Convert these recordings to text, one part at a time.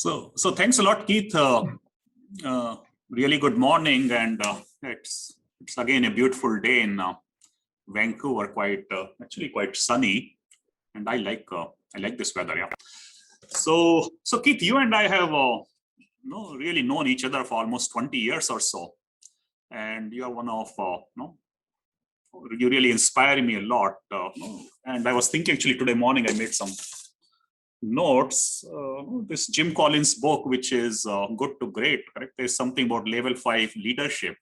So thanks a lot, Keith. Really good morning, and it's again a beautiful day in Vancouver. Actually quite sunny, and I like this weather. Yeah. So Keith, you and I have really known each other for almost 20 years or so, and you are one of you really inspire me a lot. And I was thinking actually today morning I made some notes. This Jim Collins book, which is Good to Great, correct? There's something about level 5 leadership.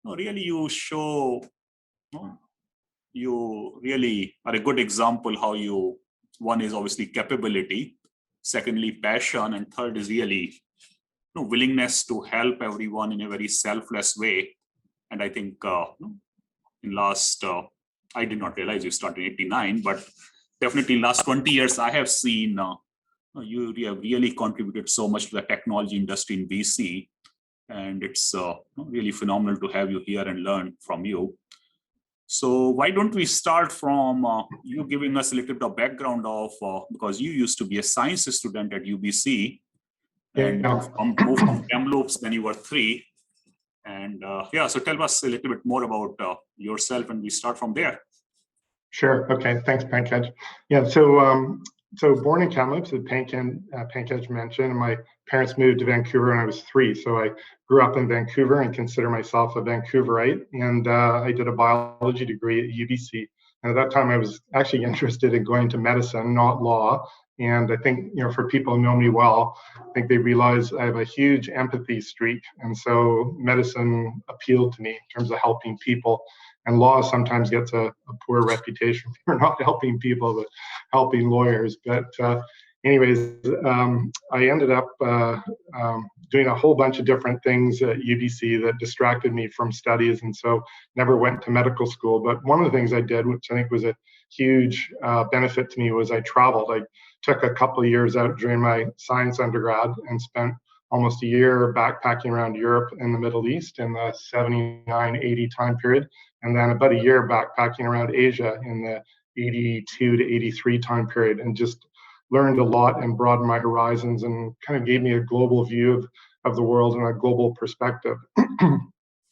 Really, you show, you really are a good example how one is obviously capability, secondly passion, and third is really willingness to help everyone in a very selfless way. And I think in last, I did not realize you started in 89, but definitely last 20 years, I have seen you have really contributed so much to the technology industry in BC. And it's really phenomenal to have you here and learn from you. So why don't we start from you giving us a little bit of background of, because you used to be a science student at UBC and moved from Kamloops when you were 3. And so tell us a little bit more about yourself, and we start from there. Sure. Okay. Thanks, Pankaj. Yeah. So born in Kamloops, as Pankaj mentioned, and my parents moved to Vancouver when I was 3. So I grew up in Vancouver and consider myself a Vancouverite. And I did a biology degree at UBC. And at that time, I was actually interested in going to medicine, not law. And I think, for people who know me well, I think they realize I have a huge empathy streak. And so medicine appealed to me in terms of helping people. And law sometimes gets a poor reputation for not helping people, but helping lawyers. But anyways, I ended up doing a whole bunch of different things at UBC that distracted me from studies, and so never went to medical school. But one of the things I did, which I think was a huge benefit to me, was I traveled. I took a couple of years out during my science undergrad and spent almost a year backpacking around Europe and the Middle East in the 79-80 time period, and then about a year backpacking around Asia in the 82 to 83 time period, and just learned a lot and broadened my horizons and kind of gave me a global view of the world and a global perspective.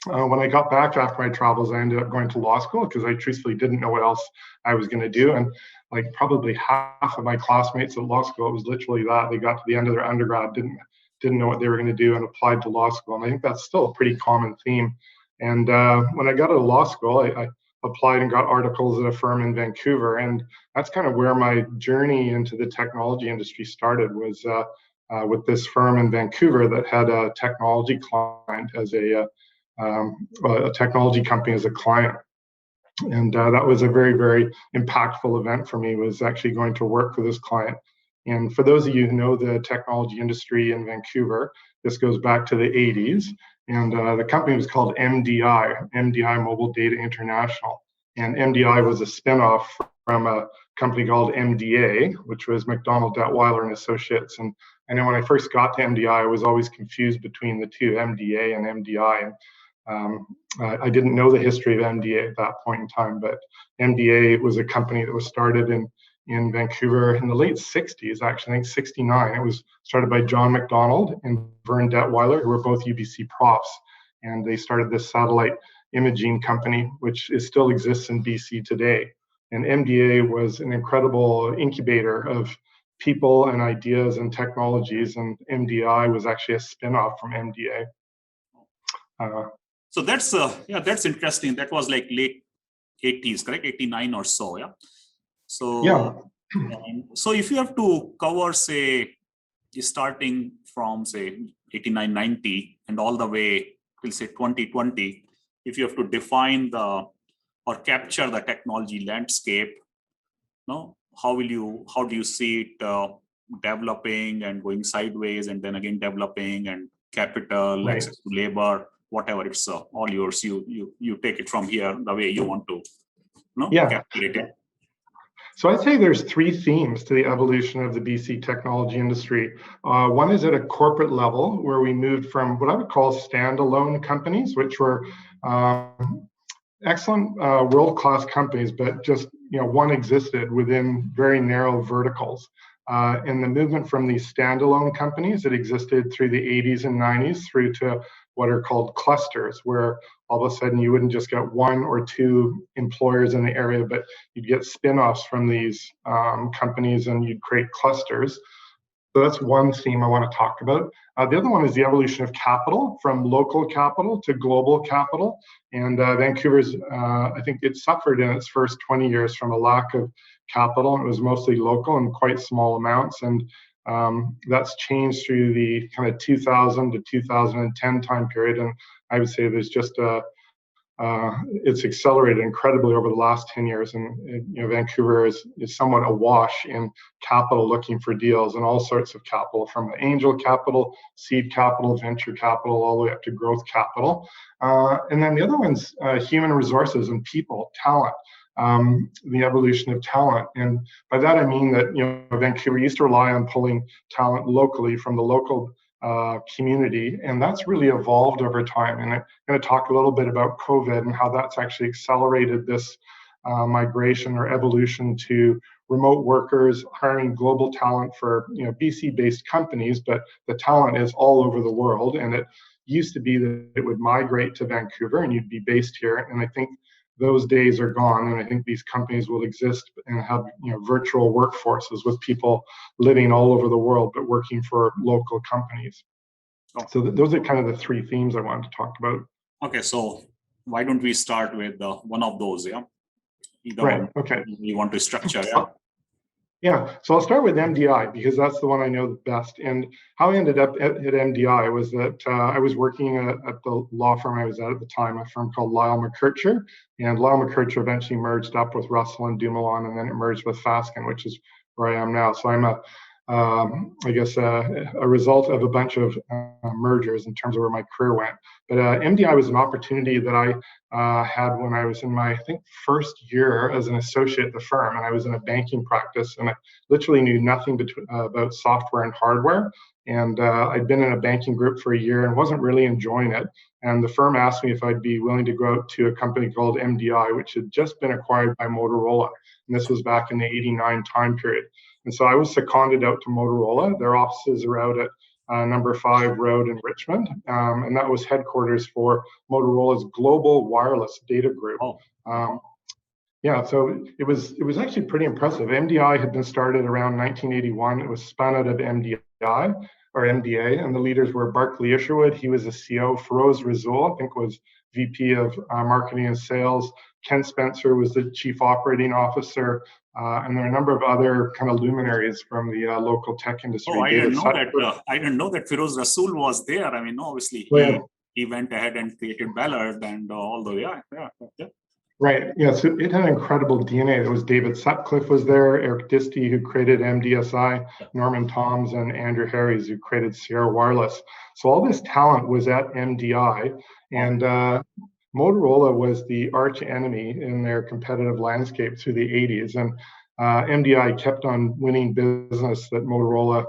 When I got back after my travels, I ended up going to law school because I truthfully didn't know what else I was going to do. And like probably half of my classmates at law school, it was literally that. They got to the end of their undergrad, didn't know what they were going to do, and applied to law school. And I think that's still a pretty common theme. And when I got out of law school, I applied and got articles at a firm in Vancouver. And that's kind of where my journey into the technology industry started, was with this firm in Vancouver that had a technology client as a technology company as a client. And that was a very, very impactful event for me, was actually going to work for this client. And for those of you who know the technology industry in Vancouver, this goes back to the 80s. And the company was called MDI Mobile Data International. And MDI was a spinoff from a company called MDA, which was McDonald Detweiler and Associates. And I know when I first got to MDI, I was always confused between the two, MDA and MDI. And I didn't know the history of MDA at that point in time, but MDA was a company that was started in Vancouver in the late 60s, actually, I think 69. It was started by John McDonald and Vern Detweiler, who were both UBC profs. And they started this satellite imaging company, which still exists in BC today. And MDA was an incredible incubator of people and ideas and technologies. And MDI was actually a spinoff from MDA. So that's interesting. That was like late 80s, correct? 89 or so, yeah? So, yeah. So if you have to cover, say, starting from, say, 89, 90 and all the way till, say, 2020, if you have to define or capture the technology landscape, how do you see it developing and going sideways, and then again developing, and capital, right, access to labor, whatever, it's all yours. You take it from here the way you want to calculate it. So I'd say there's 3 themes to the evolution of the BC technology industry. One is at a corporate level, where we moved from what I would call standalone companies, which were excellent world-class companies, but just one existed within very narrow verticals. And the movement from these standalone companies that existed through the 80s and 90s through to what are called clusters, where all of a sudden you wouldn't just get one or two employers in the area, but you'd get spin-offs from these companies and you'd create clusters. So that's one theme I want to talk about. The other one is the evolution of capital from local capital to global capital. And Vancouver's, I think it suffered in its first 20 years from a lack of capital. It was mostly local and quite small amounts. And that's changed through the kind of 2000 to 2010 time period. And I would say there's just it's accelerated incredibly over the last 10 years, and Vancouver is somewhat awash in capital, looking for deals and all sorts of capital, from angel capital, seed capital, venture capital, all the way up to growth capital. And then the other one's human resources and people, talent. The evolution of talent, and by that I mean that Vancouver used to rely on pulling talent locally from the local community, and that's really evolved over time. And I'm going to talk a little bit about COVID and how that's actually accelerated this migration or evolution to remote workers, hiring global talent for BC-based companies, but the talent is all over the world. And it used to be that it would migrate to Vancouver and you'd be based here. And I think those days are gone, and I think these companies will exist and have virtual workforces with people living all over the world but working for local companies. So those are kind of the three themes I wanted to talk about. Okay, so why don't we start with one of those? Yeah, right. Okay. You want to structure? Yeah, so I'll start with MDI because that's the one I know the best. And how I ended up at MDI was that I was working at the law firm I was at the time, a firm called Lyle McKercher. And Lyle McKercher eventually merged up with Russell and Dumoulin, and then it merged with Fasken, which is where I am now. So I'm I guess a result of a bunch of mergers in terms of where my career went. But MDI was an opportunity that I had when I was in my, I think, first year as an associate at the firm, and I was in a banking practice, and I literally knew nothing about software and hardware. And I'd been in a banking group for a year and wasn't really enjoying it. And the firm asked me if I'd be willing to go out to a company called MDI, which had just been acquired by Motorola. And this was back in the 89 time period. And so I was seconded out to Motorola. Their offices are out at number 5 Road in Richmond. And that was headquarters for Motorola's global wireless data group. Yeah, so it was actually pretty impressive. MDI had been started around 1981. It was spun out of MDI or MDA, and the leaders were Barclay Isherwood. He was the CEO. Feroz Razoul, I think, was VP of Marketing and Sales. Ken Spencer was the Chief Operating Officer. And there are a number of other kind of luminaries from the local tech industry. Oh, I didn't know that Feroz Razoul was there. I mean, obviously, he went ahead and created Ballard and all the yeah. Right. Yeah. So it had incredible DNA. There was David Sutcliffe was there, Eric Disty, who created MDSI, Norman Toms, and Andrew Harries, who created Sierra Wireless. So all this talent was at MDI, and Motorola was the arch enemy in their competitive landscape through the 80s. And MDI kept on winning business that Motorola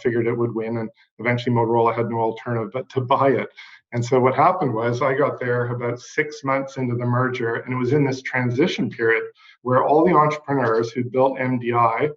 figured it would win. And eventually Motorola had no alternative but to buy it. And so what happened was I got there about 6 months into the merger, and it was in this transition period where all the entrepreneurs who built MDI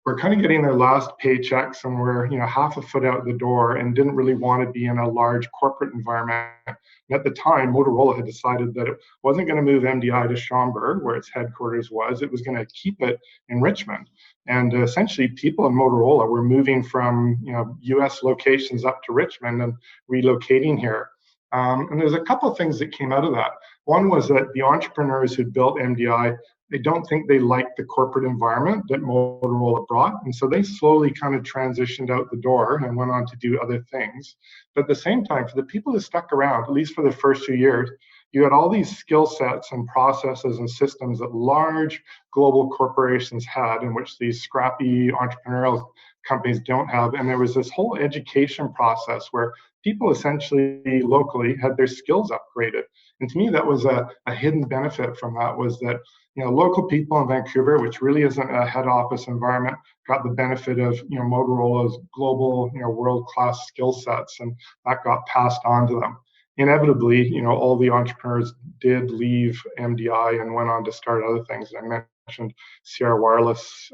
were kind of getting their last paychecks and were half a foot out the door and didn't really want to be in a large corporate environment. And at the time, Motorola had decided that it wasn't going to move MDI to Schaumburg, where its headquarters was. It was going to keep it in Richmond. And essentially, people in Motorola were moving from U.S. locations up to Richmond and relocating here. And there's a couple of things that came out of that. One was that the entrepreneurs who built MDI, I don't think they liked the corporate environment that Motorola brought. And so they slowly kind of transitioned out the door and went on to do other things. But at the same time, for the people who stuck around, at least for the first few years, you had all these skill sets and processes and systems that large global corporations had, in which these scrappy entrepreneurial companies don't have. And there was this whole education process where people essentially locally had their skills upgraded. And to me, that was a hidden benefit from that, was that local people in Vancouver, which really isn't a head office environment, got the benefit of Motorola's global world-class skill sets, and that got passed on to them. Inevitably, all the entrepreneurs did leave MDI and went on to start other things. I mentioned Sierra Wireless,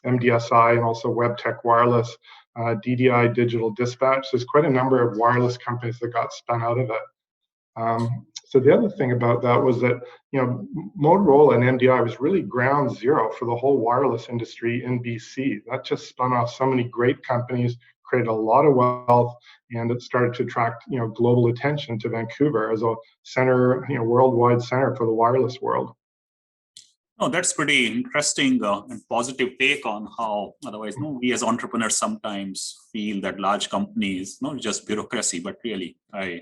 MDSI, and also WebTech Wireless, DDI Digital Dispatch. There's quite a number of wireless companies that got spun out of it. So the other thing about that was that, Motorola and MDI was really ground zero for the whole wireless industry in BC. That just spun off so many great companies, created a lot of wealth, and it started to attract, global attention to Vancouver as a center, worldwide center for the wireless world. Oh, that's pretty interesting and positive take on how otherwise, we as entrepreneurs sometimes feel that large companies, not just bureaucracy, but really, I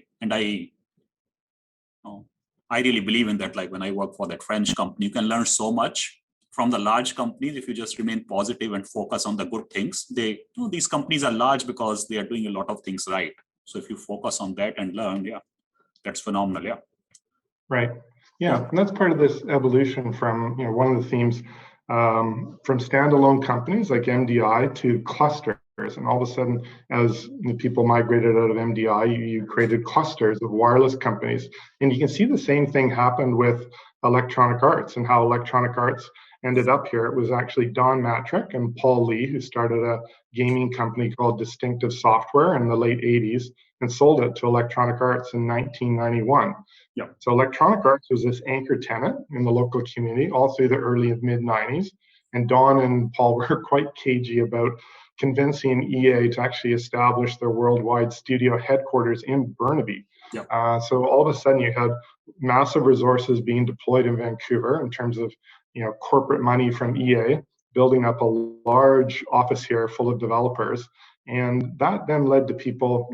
really believe in that. Like when I work for that French company, you can learn so much from the large companies if you just remain positive and focus on the good things. These companies are large because they are doing a lot of things right. So if you focus on that and learn, that's phenomenal. Yeah. Right. Yeah, and that's part of this evolution from, one of the themes from standalone companies like MDI to clusters. And all of a sudden, as the people migrated out of MDI, you created clusters of wireless companies. And you can see the same thing happened with Electronic Arts and how Electronic Arts ended up here. It was actually Don Matrick and Paul Lee who started a gaming company called Distinctive Software in the late 80s and sold it to Electronic Arts in 1991. Yeah. So Electronic Arts was this anchor tenant in the local community all through the early and mid 90s. And Don and Paul were quite cagey about convincing EA to actually establish their worldwide studio headquarters in Burnaby. Yeah. So all of a sudden you had massive resources being deployed in Vancouver in terms of, corporate money from EA, building up a large office here full of developers. And that then led to people,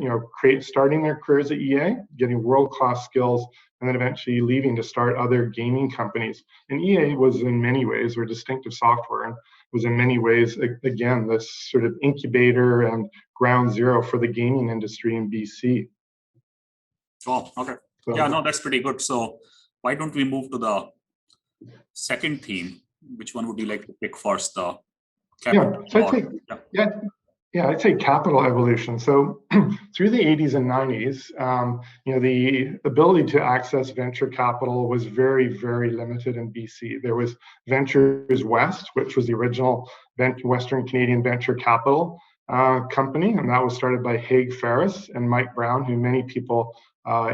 starting their careers at EA, getting world-class skills, and then eventually leaving to start other gaming companies. And EA was in many ways, or Distinctive Software, and was in many ways, again, this sort of incubator and ground zero for the gaming industry in BC. Oh, okay. So, no, that's pretty good. So why don't we move to the second theme? Which one would you like to pick first? The capital? I'd say capital evolution. So through the 80s and 90s, the ability to access venture capital was very, very limited in BC. There was Ventures West, which was the original Western Canadian venture capital company, and that was started by Haig Ferris and Mike Brown, who many people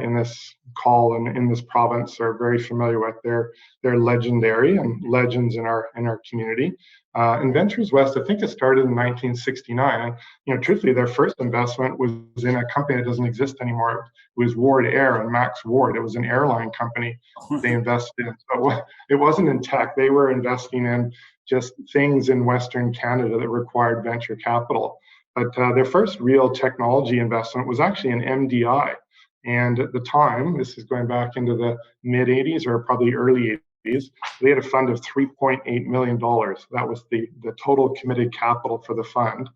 in this call and in this province are very familiar with. They're legendary and legends in our community. And Ventures West, I think it started in 1969. And truthfully, their first investment was in a company that doesn't exist anymore. It was Ward Air and Max Ward. It was an airline company they invested in. So it wasn't in tech. They were investing in just things in Western Canada that required venture capital. But their first real technology investment was actually in MDI. And at the time, this is going back into the mid 80s or probably early 80s, they had a fund of $3.8 million. That was the total committed capital for the fund.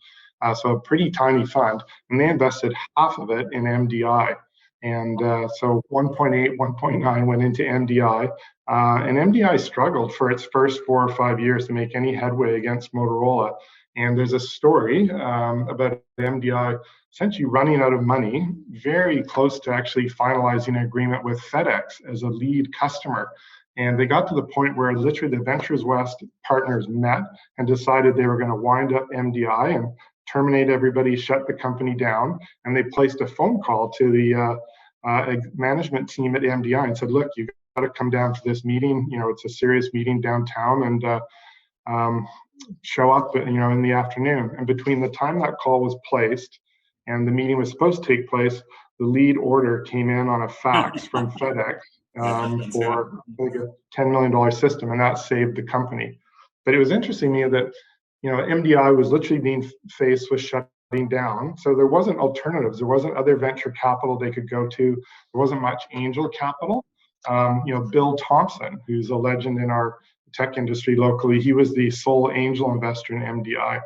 So a pretty tiny fund. And they invested half of it in MDI. And so 1.8, 1.9 went into MDI. And MDI struggled for its first 4 or 5 years to make any headway against Motorola. And there's a story about MDI essentially running out of money, very close to actually finalizing an agreement with FedEx as a lead customer. And they got to the point where literally the Ventures West partners met and decided they were going to wind up MDI and terminate everybody, shut the company down. And they placed a phone call to the management team at MDI and said, look, you've got to come down to this meeting. It's a serious meeting downtown, and show up, in the afternoon. And between the time that call was placed and the meeting was supposed to take place, the lead order came in on a fax from FedEx for like a $10 million system, and that saved the company. But it was interesting to me that, MDI was literally being faced with shutting down. So there wasn't alternatives. There wasn't other venture capital they could go to. There wasn't much angel capital. Bill Thompson, who's a legend in our tech industry locally, he was the sole angel investor in MDI.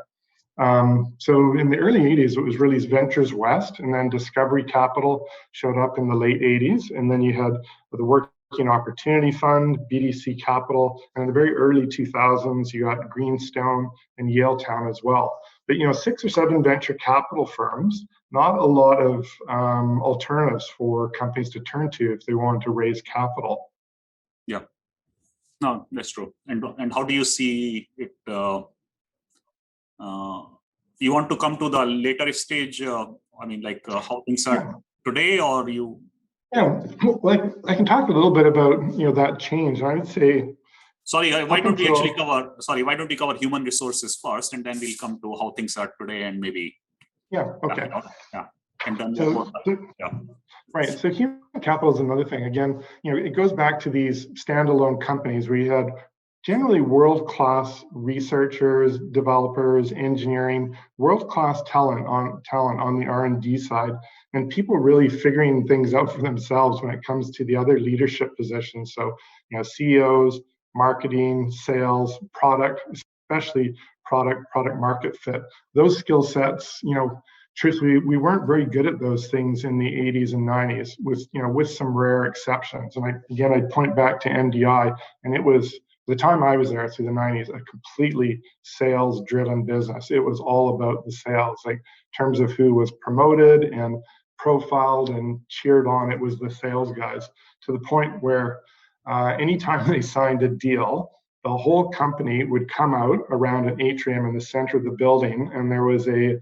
So in the early 80s, it was really Ventures West, and then Discovery Capital showed up in the late 80s. And then you had the Working Opportunity Fund, BDC Capital, and in the very early 2000s, you got Greenstone and Yaletown as well. But, 6 or 7 venture capital firms, not a lot of alternatives for companies to turn to if they wanted to raise capital. Yeah. No, that's true. And how do you see it? You want to come to the later stage? I mean, like how things are today, or you? Yeah, like I can talk a little bit about that change. I would say. Sorry, why don't we actually cover? Sorry, why don't we cover human resources first, and then we'll come to how things are today, and maybe. Yeah. Okay. Yeah. And then right. So human capital is another thing. Again, it goes back to these standalone companies where you had generally world-class researchers, developers, engineering, world-class talent on the R&D side, and people really figuring things out for themselves when it comes to the other leadership positions. So, CEOs, marketing, sales, product, especially product market fit. Those skill sets, truthfully, we weren't very good at those things in the 80s and 90s, with some rare exceptions. And I point back to MDI, and it was the time I was there through the 90s, a completely sales-driven business. It was all about the sales, like in terms of who was promoted and profiled and cheered on. It was the sales guys, to the point where anytime they signed a deal, the whole company would come out around an atrium in the center of the building, and there was a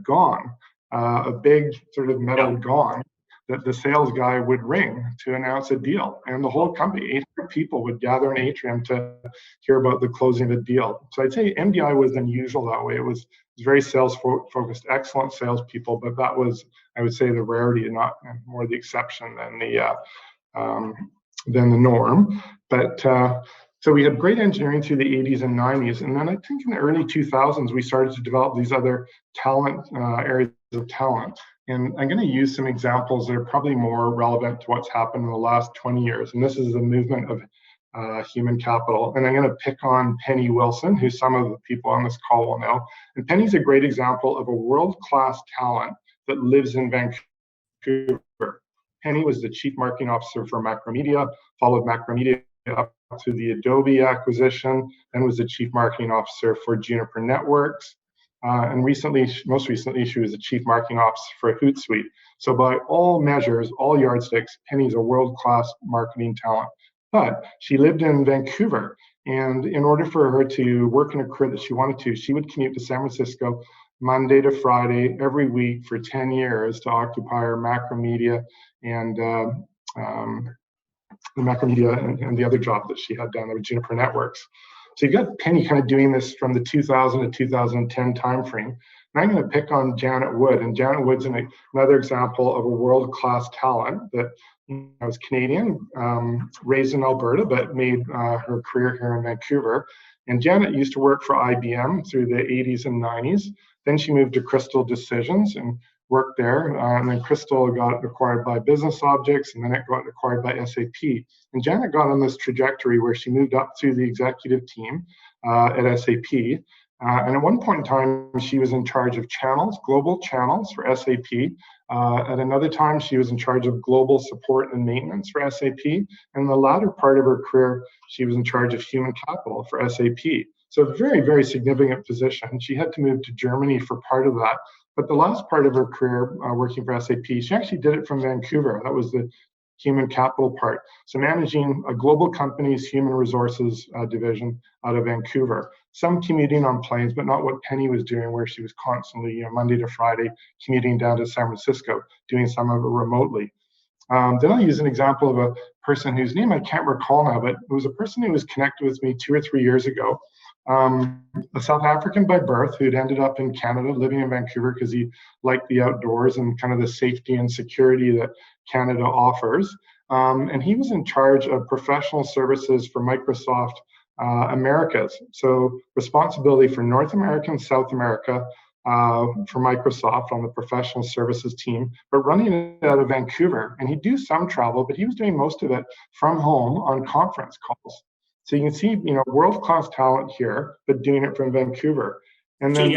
gong, a big sort of metal gong that the sales guy would ring to announce a deal. And the whole company, 800 people, would gather in atrium to hear about the closing of the deal. So I'd say MDI was unusual that way. It was very sales-focused, excellent salespeople, but that was, I would say, the rarity and not more the exception than the norm. But so we had great engineering through the 80s and 90s. And then I think in the early 2000s, we started to develop these other talent areas of talent. And I'm going to use some examples that are probably more relevant to what's happened in the last 20 years. And this is the movement of human capital. And I'm going to pick on Penny Wilson, who some of the people on this call will know. And Penny's a great example of a world-class talent that lives in Vancouver. Penny was the chief marketing officer for Macromedia, followed Macromedia up to the Adobe acquisition, then was the chief marketing officer for Juniper Networks. And most recently, she was the chief marketing officer for Hootsuite. So by all measures, all yardsticks, Penny's a world-class marketing talent. But she lived in Vancouver, and in order for her to work in a career that she wanted to, she would commute to San Francisco Monday to Friday every week for 10 years to occupy her Macromedia and the other job that she had down there with Juniper Networks. So you've got Penny kind of doing this from the 2000 to 2010 timeframe. And I'm going to pick on Janet Wood. And Janet Wood's another example of a world-class talent that was Canadian, raised in Alberta, but made her career here in Vancouver. And Janet used to work for IBM through the 80s and 90s. Then she moved to Crystal Decisions and worked there. And then Crystal got acquired by Business Objects, and then it got acquired by SAP. And Janet got on this trajectory where she moved up through the executive team at SAP. And at one point in time, she was in charge of channels, global channels for SAP. At another time, she was in charge of global support and maintenance for SAP. And in the latter part of her career, she was in charge of human capital for SAP. So a very, very significant position. She had to move to Germany for part of that. But the last part of her career working for SAP, she actually did it from Vancouver. That was the human capital part. So managing a global company's human resources division out of Vancouver. Some commuting on planes, but not what Penny was doing, where she was constantly, Monday to Friday, commuting down to San Francisco, doing some of it remotely. Then I'll use an example of a person whose name I can't recall now, but it was a person who was connected with me 2 or 3 years ago. A South African by birth who'd ended up in Canada, living in Vancouver because he liked the outdoors and kind of the safety and security that Canada offers. And he was in charge of professional services for Microsoft Americas. So responsibility for North America and South America for Microsoft on the professional services team, but running it out of Vancouver. And he'd do some travel, but he was doing most of it from home on conference calls. So you can see, world-class talent here, but doing it from Vancouver. And then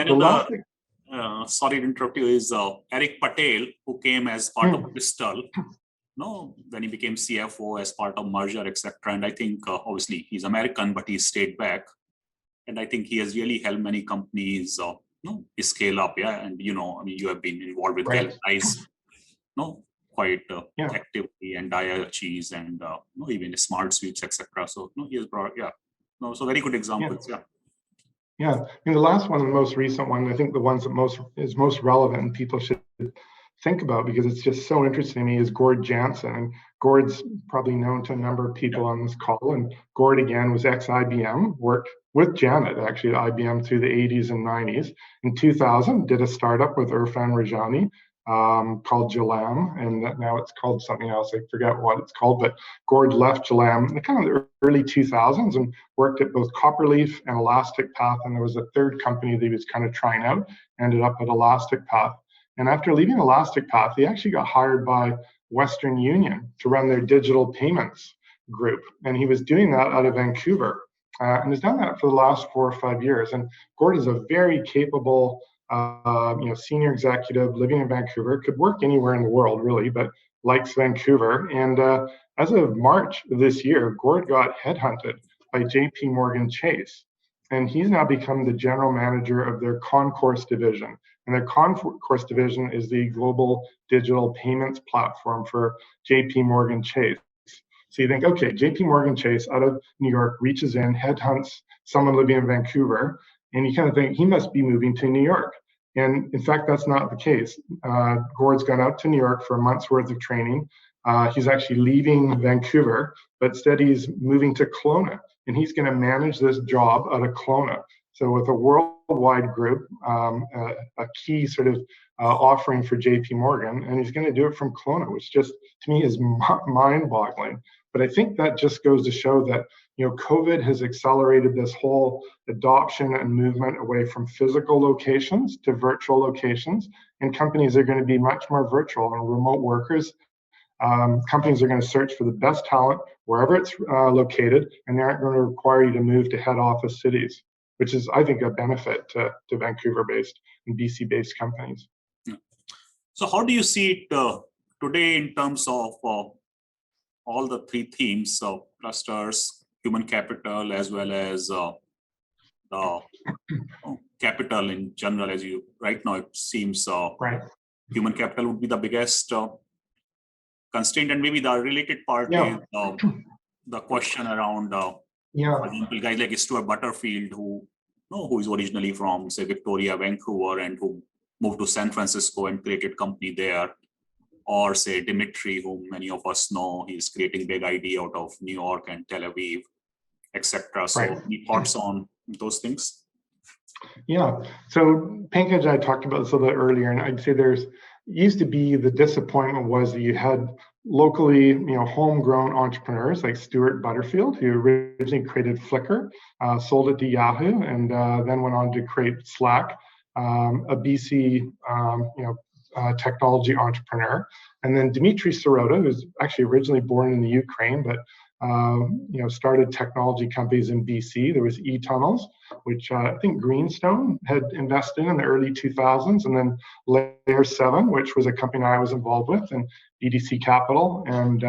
sorry to interrupt you, is Eric Patel, who came as part of Bristol, when he became CFO as part of merger, etc. And I think obviously he's American, but he stayed back. And I think he has really helped many companies scale up. Yeah, and you have been involved with Galvanize. quite Yeah. actively, and dia cheese and even smart sweeps, etc. So he has brought, so very good examples. Yeah. Yeah, and the last one, the most recent one, I think the ones that is most relevant and people should think about because it's just so interesting to me is Gord Janssen. And Gord's probably known to a number of people on this call. And Gord, again, was ex-IBM, worked with Janet, actually, at IBM through the 80s and 90s. In 2000, did a startup with Irfan Rajani called Jalam, and now it's called something else. I forget what it's called, but Gord left Jalam in kind of the early 2000s and worked at both Copperleaf and Elastic Path. And there was a third company that he was kind of trying out, ended up at Elastic Path. And after leaving Elastic Path, he actually got hired by Western Union to run their digital payments group. And he was doing that out of Vancouver and has done that for the last 4 or 5 years. And Gord is a very capable senior executive living in Vancouver, could work anywhere in the world really, but likes Vancouver. And as of March of this year, Gord got headhunted by JP Morgan Chase. And he's now become the general manager of their Concourse division. And their Concourse division is the global digital payments platform for JP Morgan Chase. So you think, okay, JP Morgan Chase out of New York reaches in, headhunts someone living in Vancouver, and you kind of think he must be moving to New York. And in fact, that's not the case. Gord's gone out to New York for a month's worth of training. He's actually leaving Vancouver, but instead he's moving to Kelowna, and he's going to manage this job out of Kelowna. So with a worldwide group, a key sort of offering for JP Morgan, and he's going to do it from Kelowna, which just to me is mind-boggling. But I think that just goes to show that COVID has accelerated this whole adoption and movement away from physical locations to virtual locations, and companies are going to be much more virtual and remote workers. Companies are going to search for the best talent wherever it's located, and they aren't going to require you to move to head office cities, which is, I think, a benefit to Vancouver-based and BC-based companies. Yeah. So how do you see it today in terms of all the three themes of clusters, human capital, as well as the capital in general? As you right now, it seems right. Human capital would be the biggest constraint, and maybe the related part is the question around, for example, guys like Stuart Butterfield, who is originally from, say, Victoria, Vancouver, and who moved to San Francisco and created company there, or say Dimitri, whom many of us know, he's creating Big ID out of New York and Tel Aviv, etc. So, any thoughts on those things? Yeah. So Pankaj, I talked about this a little bit earlier, and I'd say used to be the disappointment was that you had locally, homegrown entrepreneurs like Stuart Butterfield, who originally created Flickr, sold it to Yahoo, and then went on to create Slack, a BC, technology entrepreneur. And then Dmitry Sirota, who's actually originally born in the Ukraine, but started technology companies in BC. There was eTunnels, which I think Greenstone had invested in the early 2000s, and then Layer 7, which was a company I was involved with, and BDC Capital. And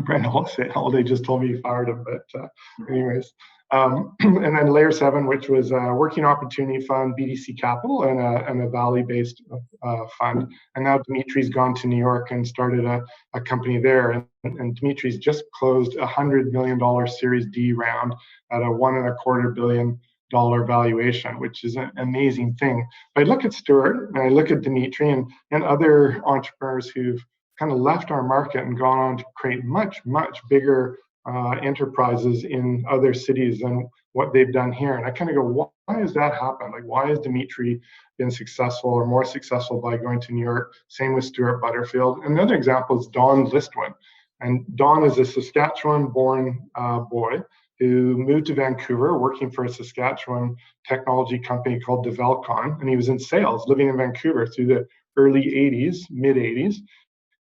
Brenda Holiday just told me he fired him, but anyways. And then Layer 7, which was a working opportunity fund, BDC Capital, and a Valley-based fund. And now Dimitri's gone to New York and started a company there. And Dimitri's just closed a $100 million Series D round at a $1.25 billion valuation, which is an amazing thing. But I look at Stuart and I look at Dimitri and other entrepreneurs who've kind of left our market and gone on to create much, much bigger enterprises in other cities than what they've done here. And I kind of go, why has that happened? Like, why has Dimitri been successful or more successful by going to New York? Same with Stuart Butterfield. Another example is Don Listwin. And Don is a Saskatchewan-born boy who moved to Vancouver working for a Saskatchewan technology company called Develcon. And he was in sales, living in Vancouver through the early 80s, mid 80s.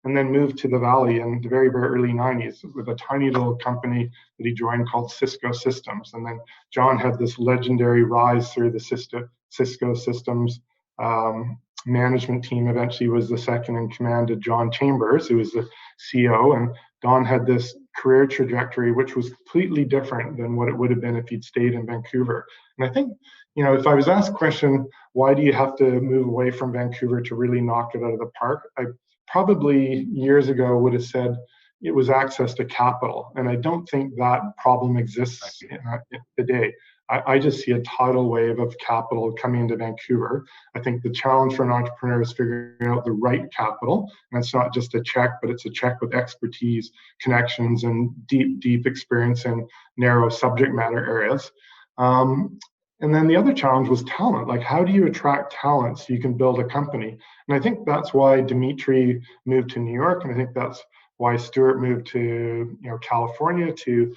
And then moved to the Valley in the very, very early 90s with a tiny little company that he joined called Cisco Systems. And then John had this legendary rise through the Cisco Systems management team. Eventually was the second in command to John Chambers, who was the CEO. And Don had this career trajectory, which was completely different than what it would have been if he'd stayed in Vancouver. And I think, if I was asked a question, why do you have to move away from Vancouver to really knock it out of the park? I probably years ago would have said it was access to capital. And I don't think that problem exists today. I just see a tidal wave of capital coming into Vancouver. I think the challenge for an entrepreneur is figuring out the right capital. And it's not just a check, but it's a check with expertise, connections, and deep experience in narrow subject matter areas. And then the other challenge was talent. Like, how do you attract talent so you can build a company? And I think that's why Dimitri moved to New York. And I think that's why Stuart moved to California to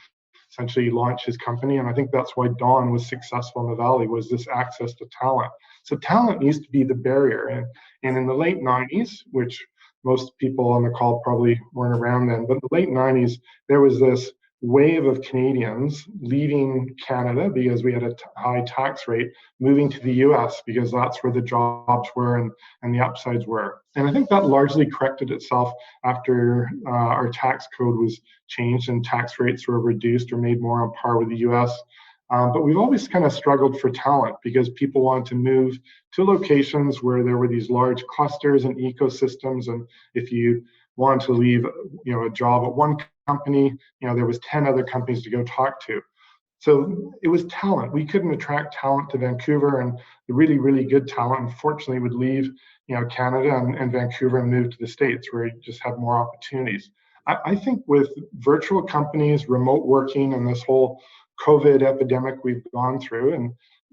essentially launch his company. And I think that's why Don was successful in the Valley, was this access to talent. So talent needs to be the barrier. And in the late 90s, which most people on the call probably weren't around then, but in the late 90s, there was this wave of Canadians leaving Canada because we had a high tax rate, moving to the US because that's where the jobs were and the upsides were. And I think that largely corrected itself after our tax code was changed and tax rates were reduced or made more on par with the US. But we've always kind of struggled for talent because people wanted to move to locations where there were these large clusters and ecosystems. And if you wanted to leave, a job at one company, there was 10 other companies to go talk to. So it was talent. We couldn't attract talent to Vancouver, and the really, really good talent, unfortunately, would leave, Canada and Vancouver and move to the States where you just have more opportunities. I think with virtual companies, remote working, and this whole COVID epidemic we've gone through, and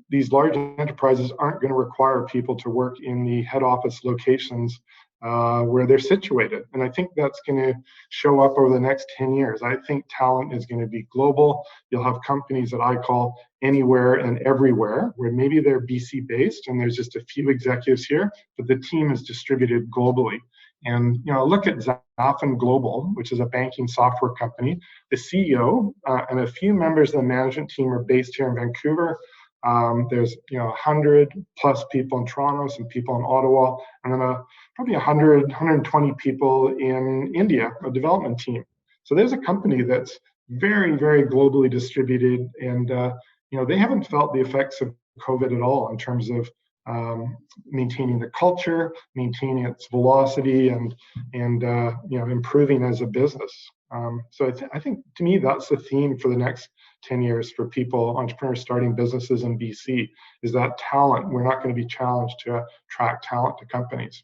these large enterprises aren't going to require people to work in the head office locations where they're situated. And I think that's going to show up over the next 10 years. I think talent is going to be global. You'll have companies that I call anywhere and everywhere, where maybe they're BC based and there's just a few executives here, but the team is distributed globally. And look at Zafin Global, which is a banking software company. The CEO and a few members of the management team are based here in Vancouver. There's 100 plus people in Toronto, some people in Ottawa, and then probably 100, 120 people in India, a development team. So there's a company that's very, very globally distributed, and they haven't felt the effects of COVID at all in terms of maintaining the culture, maintaining its velocity, and improving as a business. So I think to me that's the theme for the next 10 years for people, entrepreneurs starting businesses in BC, is that talent. We're not going to be challenged to attract talent to companies.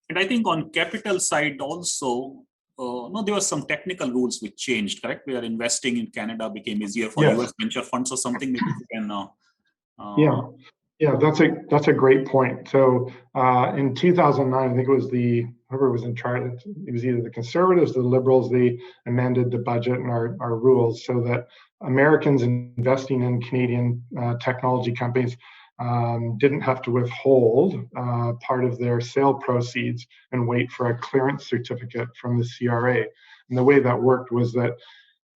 And I think on capital side also, there were some technical rules which changed, correct? Where investing in Canada became easier for US venture funds or something. Maybe you can. Yeah, that's a great point. So in 2009, I think it was whoever was in charge, it was either the Conservatives or the Liberals, they amended the budget and our rules so that Americans investing in Canadian technology companies didn't have to withhold part of their sale proceeds and wait for a clearance certificate from the CRA. And the way that worked was that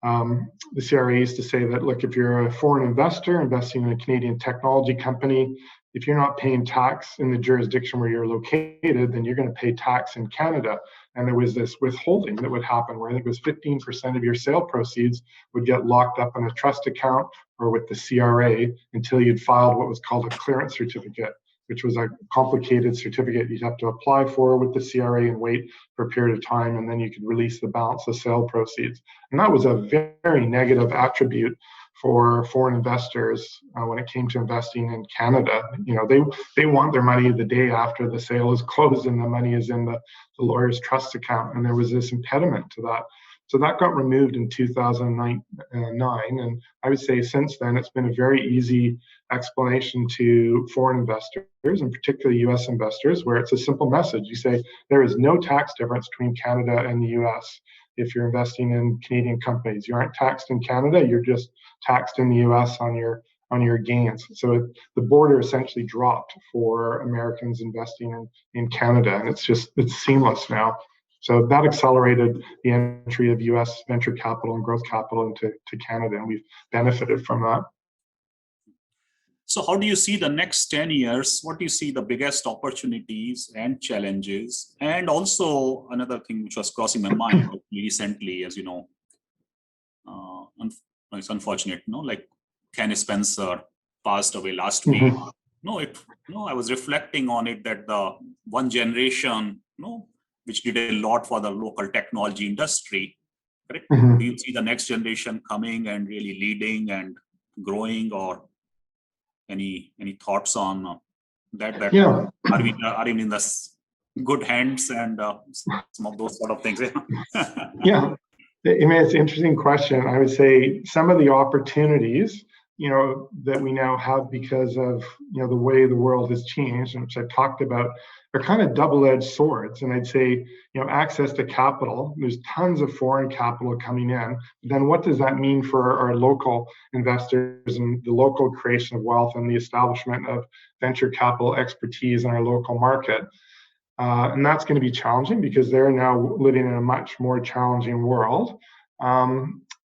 the CRA used to say that, look, if you're a foreign investor investing in a Canadian technology company, if you're not paying tax in the jurisdiction where you're located, then you're going to pay tax in Canada. And there was this withholding that would happen where I think it was 15% of your sale proceeds would get locked up in a trust account or with the CRA until you'd filed what was called a clearance certificate, which was a complicated certificate you'd have to apply for with the CRA and wait for a period of time, and then you could release the balance of sale proceeds. And that was a very negative attribute for foreign investors when it came to investing in Canada. They want their money the day after the sale is closed and the money is in the lawyer's trust account, and there was this impediment to that. So that got removed in 2009, and I would say since then it's been a very easy explanation to foreign investors, and particularly US investors, where it's a simple message. You say there is no tax difference between Canada and the US if you're investing in Canadian companies. You aren't taxed in Canada, you're just taxed in the US on your gains. So the border essentially dropped for Americans investing in Canada, and it's seamless now. So that accelerated the entry of US venture capital and growth capital into Canada, and we've benefited from that. So how do you see the next 10 years? What do you see the biggest opportunities and challenges? And also another thing which was crossing my mind recently, as you know, It's unfortunate, like Ken Spencer passed away last Mhm. week. I was reflecting on it that the one generation, which did a lot for the local technology industry, correct? Mhm. Do you see the next generation coming and really leading and growing, or any thoughts on that? Yeah. Are we in the good hands and some of those sort of things? Yeah. I mean, it's an interesting question. I would say some of the opportunities, that we now have because of, the way the world has changed, and which I've talked about, are kind of double-edged swords. And I'd say, access to capital, there's tons of foreign capital coming in. Then what does that mean for our local investors and the local creation of wealth and the establishment of venture capital expertise in our local market? And that's going to be challenging because they're now living in a much more challenging world.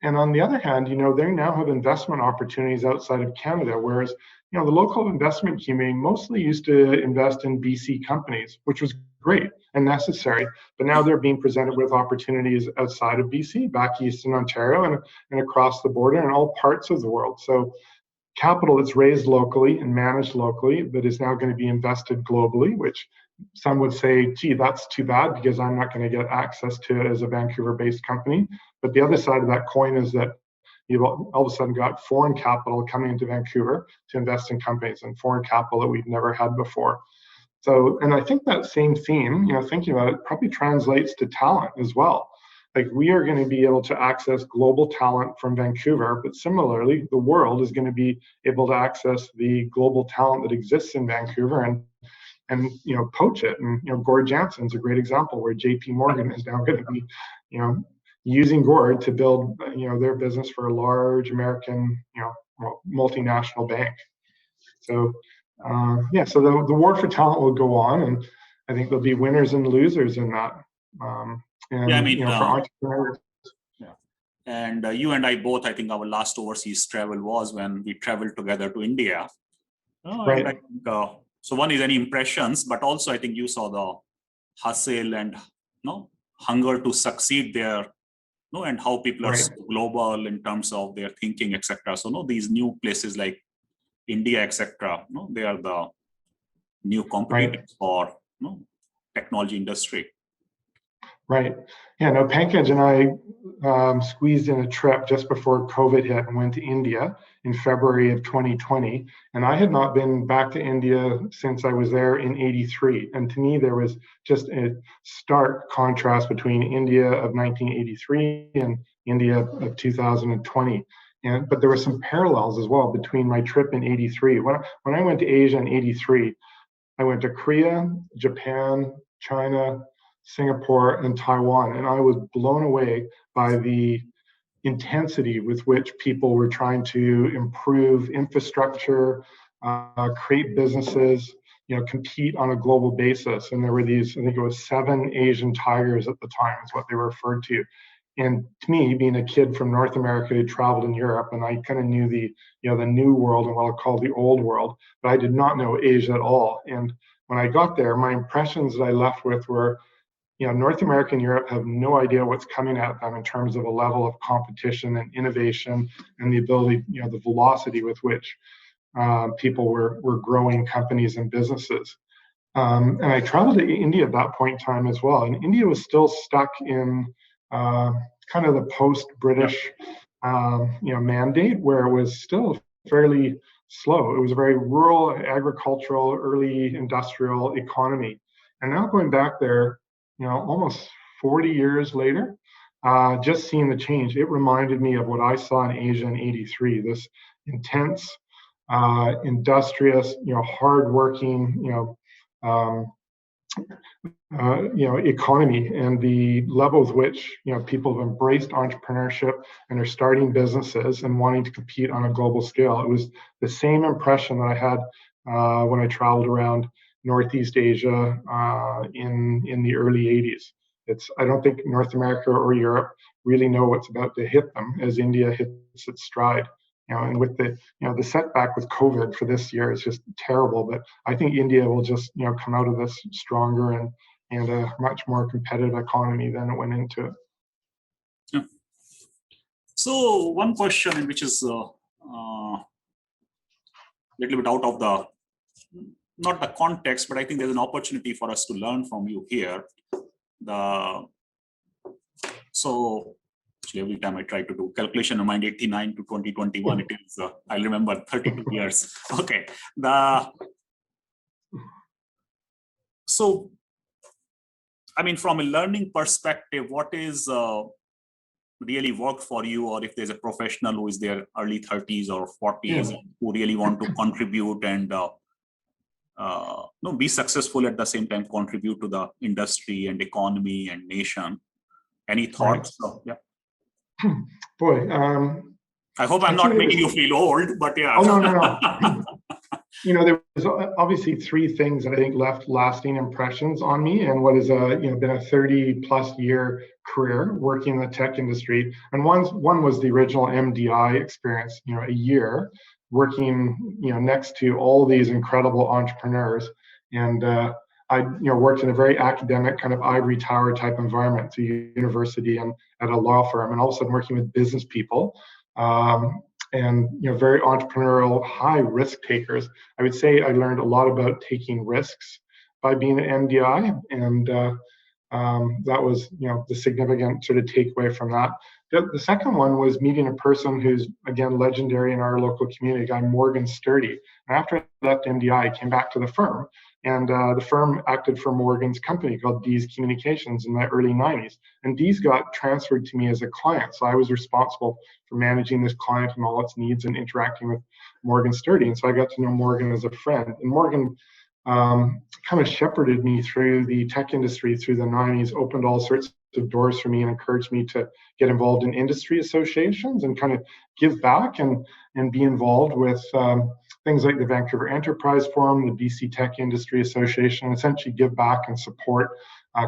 And on the other hand, they now have investment opportunities outside of Canada, whereas, the local investment community mostly used to invest in BC companies, which was great and necessary. But now they're being presented with opportunities outside of BC, back east in Ontario and across the border in all parts of the world. So capital that's raised locally and managed locally that is now going to be invested globally, which some would say, gee, that's too bad because I'm not going to get access to it as a Vancouver-based company. But the other side of that coin is that you've all of a sudden got foreign capital coming into Vancouver to invest in companies, and foreign capital that we've never had before. So, and I think that same theme, thinking about it, probably translates to talent as well. Like, we are going to be able to access global talent from Vancouver, but similarly, the world is going to be able to access the global talent that exists in Vancouver and poach it. And Gord Janssen is a great example where JP Morgan is now going to be using Gord to build their business for a large American multinational bank. So so the war for talent will go on, and I think there'll be winners and losers in that. For entrepreneurs. Yeah. And you and I both, I think our last overseas travel was when we traveled together to India. Right. And I think, so one is any impressions, but also I think you saw the hustle and hunger to succeed there, and how people are so global in terms of their thinking, etc. So these new places like India, etc. They are the new competitors for technology industry. Right. Yeah, no, Pankaj and I squeezed in a trip just before COVID hit and went to India in February of 2020. And I had not been back to India since I was there in '83. And to me, there was just a stark contrast between India of 1983 and India of 2020. But there were some parallels as well between my trip in '83. When I went to Asia in '83, I went to Korea, Japan, China, Singapore, and Taiwan, and I was blown away by the intensity with which people were trying to improve infrastructure, create businesses, compete on a global basis. And there were these, I think it was 7 Asian tigers at the time, is what they were referred to. And to me, being a kid from North America who traveled in Europe, and I kind of knew the new world and what I'll call the old world, but I did not know Asia at all. And when I got there, my impressions that I left with were, North America and Europe have no idea what's coming at them in terms of a level of competition and innovation and the ability, the velocity with which people were growing companies and businesses. And I traveled to India at that point in time as well. And India was still stuck in kind of the post-British, mandate, where it was still fairly slow. It was a very rural, agricultural, early industrial economy. And now going back there, almost 40 years later, just seeing the change, it reminded me of what I saw in Asia in '83. This intense, industrious, hardworking, economy, and the level with which people have embraced entrepreneurship and are starting businesses and wanting to compete on a global scale. It was the same impression that I had when I traveled around Northeast Asia in the early '80s. I don't think North America or Europe really know what's about to hit them as India hits its stride. And with the the setback with COVID for this year is just terrible. But I think India will just come out of this stronger and a much more competitive economy than it went into it. Yeah. So one question which is little bit out of the, not the context, but I think there's an opportunity for us to learn from you here. So actually every time I try to do calculation in mind 89 to 2021, it is, I'll remember 32 years. Okay. So, I mean, from a learning perspective, what is really worked for you, or if there's a professional who is their early 30s or 40s who really want to contribute and be successful at the same time, contribute to the industry and economy and nation. Any thoughts? Right. So, yeah. Boy, I hope I'm not making you feel old, but yeah. Oh, no. There was obviously three things that I think left lasting impressions on me, and what is been a 30+ year career working in the tech industry. And one was the original MDI experience, a year working, next to all these incredible entrepreneurs. And I, worked in a very academic kind of ivory tower type environment, so university and at a law firm, and all of a sudden working with business people. And very entrepreneurial, high risk takers. I would say I learned a lot about taking risks by being at MDI, and that was the significant sort of takeaway from that. The second one was meeting a person who's, again, legendary in our local community, a guy Morgan Sturdy. And after I left MDI, I came back to the firm, and the firm acted for Morgan's company called Dees Communications in the early 90s. And Dees got transferred to me as a client. So I was responsible for managing this client and all its needs and interacting with Morgan Sturdy. And so I got to know Morgan as a friend. And Morgan kind of shepherded me through the tech industry through the 90s, opened all sorts of doors for me and encouraged me to get involved in industry associations and kind of give back and be involved with things like the Vancouver Enterprise Forum, the BC Tech Industry Association, essentially give back and support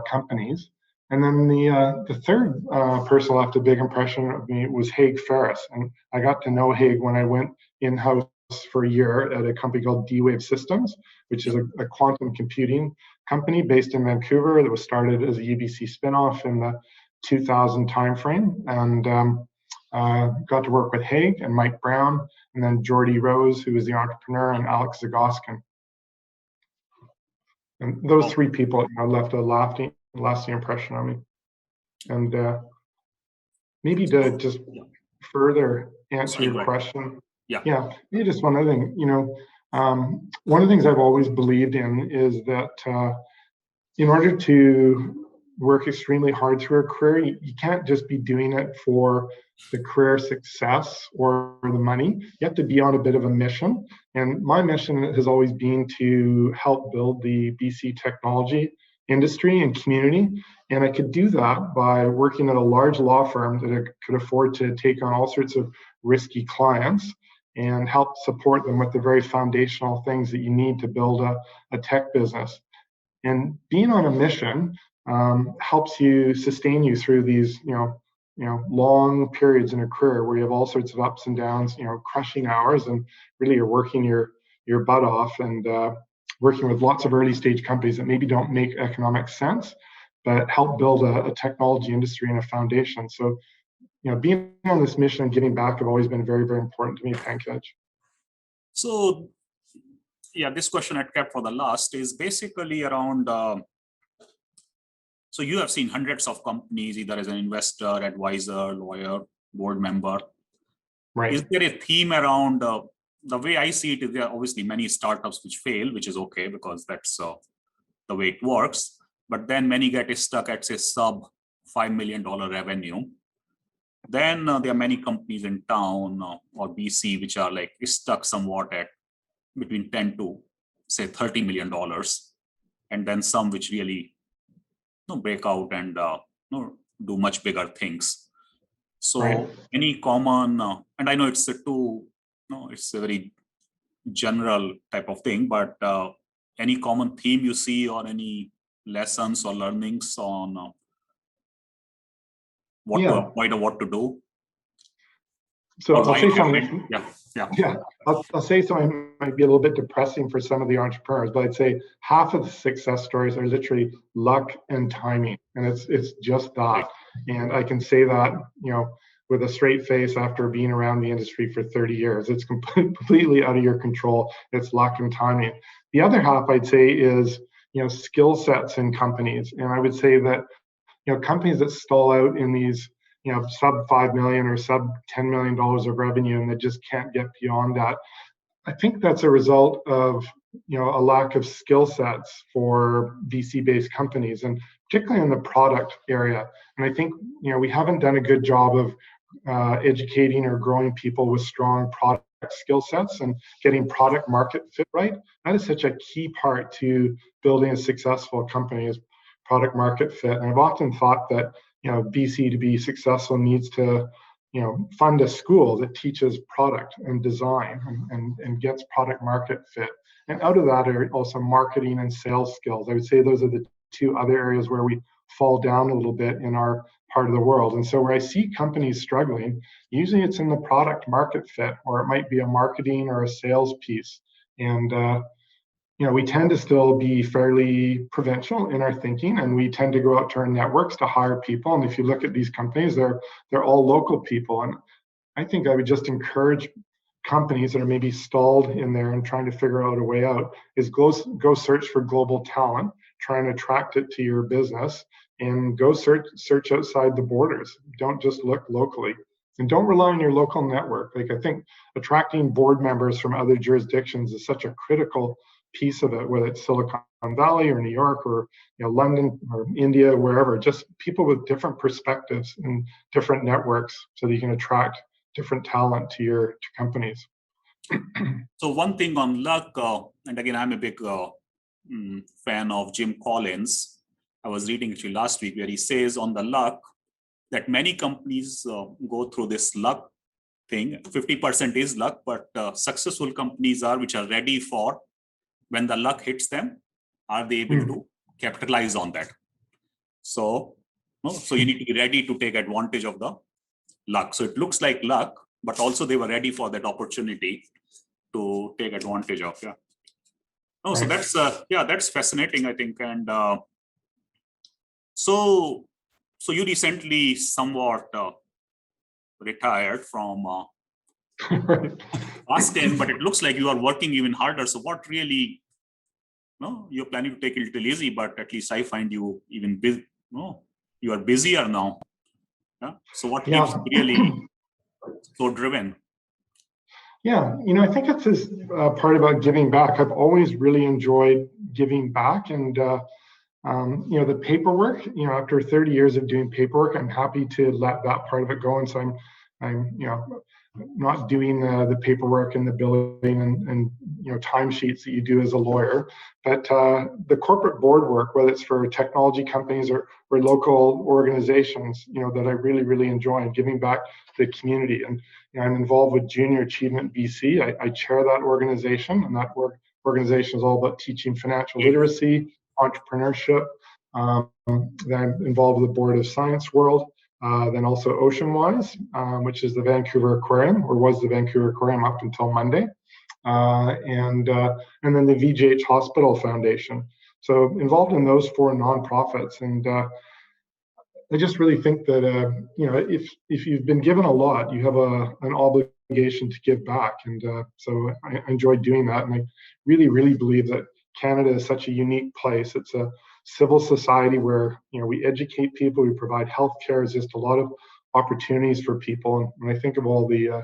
companies. And then the third person who left a big impression of me was Haig Ferris. And I got to know Haig when I went in-house for a year at a company called D-Wave Systems, which is a quantum computing company based in Vancouver that was started as a UBC spinoff in the 2000 timeframe. And got to work with Haig and Mike Brown, and then Jordy Rose, who was the entrepreneur, and Alex Zagoskin. And those three people left a lasting impression on me. And maybe to just further answer your question, maybe just one other thing. One of the things I've always believed in is that in order to work extremely hard through a career, you can't just be doing it for the career success or the money. You have to be on a bit of a mission. And my mission has always been to help build the BC technology industry and community. And I could do that by working at a large law firm that could afford to take on all sorts of risky clients and help support them with the very foundational things that you need to build a tech business. And being on a mission helps you sustain you through these, long periods in a career where you have all sorts of ups and downs, crushing hours, and really you're working your butt off and working with lots of early stage companies that maybe don't make economic sense, but help build a technology industry and a foundation. So, being on this mission and giving back have always been very, very important to me, Pankaj. So, this question I kept for the last is basically around, so you have seen hundreds of companies, either as an investor, advisor, lawyer, board member. Right. Is there a theme around, the way I see it is there are obviously many startups which fail, which is okay because that's the way it works. But then many get stuck at, say, sub $5 million revenue. Then there are many companies in town or BC which are like stuck somewhat at between 10 to say $30 million, and then some which really break out and do much bigger things. So right. Any common, and I know it's it's a very general type of thing, but any common theme you see or any lessons or learnings on what to avoid or what to do? So I'll say something. I'll say something might be a little bit depressing for some of the entrepreneurs, but I'd say half of the success stories are literally luck and timing, and it's just that. And I can say that with a straight face after being around the industry for 30 years. It's completely out of your control. It's luck and timing. The other half, I'd say, is skill sets in companies. And I would say that companies that stall out in these sub 5 million or sub $10 million of revenue and that just can't get beyond that, I think that's a result of a lack of skill sets for VC-based companies, and particularly in the product area. And I think we haven't done a good job of educating or growing people with strong product skill sets and getting product market fit right. That is such a key part to building a successful company, is product market fit. And I've often thought that VC to be successful needs to fund a school that teaches product and design and gets product market fit. And out of that are also marketing and sales skills. I would say those are the two other areas where we fall down a little bit in our part of the world. And so where I see companies struggling, usually it's in the product market fit, or it might be a marketing or a sales piece. And we tend to still be fairly provincial in our thinking, and we tend to go out to our networks to hire people. And if you look at these companies, they're all local people. And I think I would just encourage companies that are maybe stalled in there and trying to figure out a way out is go search for global talent, try and attract it to your business, and go search outside the borders. Don't just look locally. And don't rely on your local network. Like, I think attracting board members from other jurisdictions is such a critical piece of it, whether it's Silicon Valley or New York or London or India, wherever. Just people with different perspectives and different networks, so that you can attract different talent to your companies. So one thing on luck, and again, I'm a big fan of Jim Collins. I was reading actually last week where he says on the luck that many companies go through this luck thing. 50% is luck, but successful companies which are ready for when the luck hits them, are they able to capitalize on that? So you need to be ready to take advantage of the luck. So it looks like luck, but also they were ready for that opportunity to take advantage of. Yeah. Oh, so that's fascinating, I think. And so you recently somewhat retired from Fasken, but it looks like you are working even harder. So what really, you're planning to take it a little easy, but at least I find you even busy. You are busier now. Yeah. So what keeps you really so driven? Yeah, I think it's this part about giving back. I've always really enjoyed giving back, and the paperwork. After 30 years of doing paperwork, I'm happy to let that part of it go, and so I'm not doing the paperwork and the billing and timesheets that you do as a lawyer, but the corporate board work, whether it's for technology companies or local organizations, that I really, really enjoy, and giving back to the community. And I'm involved with Junior Achievement BC. I chair that organization, and that organization is all about teaching financial literacy, entrepreneurship. Then I'm involved with the board of Science World. Then also Oceanwise, which is the Vancouver Aquarium, or was the Vancouver Aquarium up until Monday, and then the VGH Hospital Foundation. So involved in those 4 nonprofits, and I just really think that if you've been given a lot, you have an obligation to give back, and so I enjoy doing that, and I really, really believe that Canada is such a unique place. It's a civil society where we educate people, we provide healthcare. There's just a lot of opportunities for people. And when I think of all the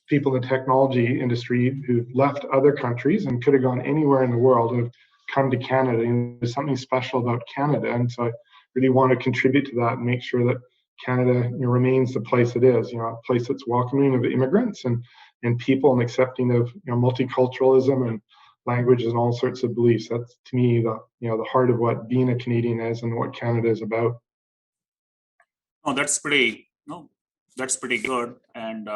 people in the technology industry who've left other countries and could have gone anywhere in the world, have come to Canada, and there's something special about Canada. And so I really want to contribute to that and make sure that Canada remains the place it is, a place that's welcoming of immigrants and people, and accepting of multiculturalism and languages and all sorts of beliefs. That's, to me, the heart of what being a Canadian is and what Canada is about. Oh, that's pretty good. And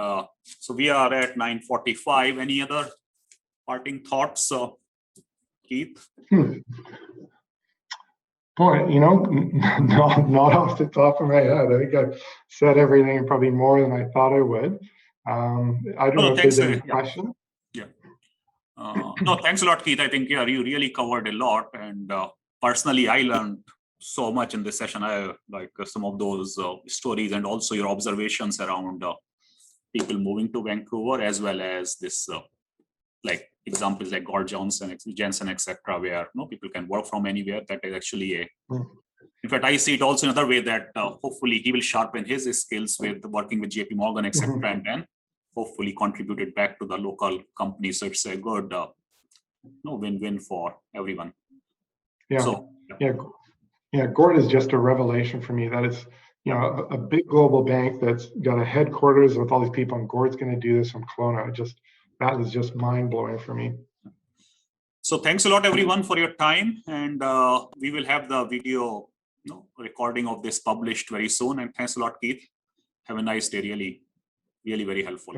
so we are at 9:45. Any other parting thoughts, Keith? Boy, not off the top of my head. I think I've said everything, and probably more than I thought I would. I don't know if there's any questions. Yeah. No, thanks a lot, Keith. I think you really covered a lot, and personally, I learned so much in this session. I like some of those stories and also your observations around people moving to Vancouver, as well as this like examples like Gord Janssen, etc., where people can work from anywhere. That is actually a. In fact, I see it also another way that hopefully he will sharpen his skills with working with JP Morgan, etc., and then hopefully contribute it back to the local company. So it's a good win-win for everyone. Yeah. So, yeah. Gord is just a revelation for me. That it's a big global bank that's got a headquarters with all these people, and Gord's going to do this from Kelowna. That is just mind blowing for me. So thanks a lot, everyone, for your time, and we will have the video recording of this published very soon. And thanks a lot, Keith. Have a nice day. Really, really very helpful.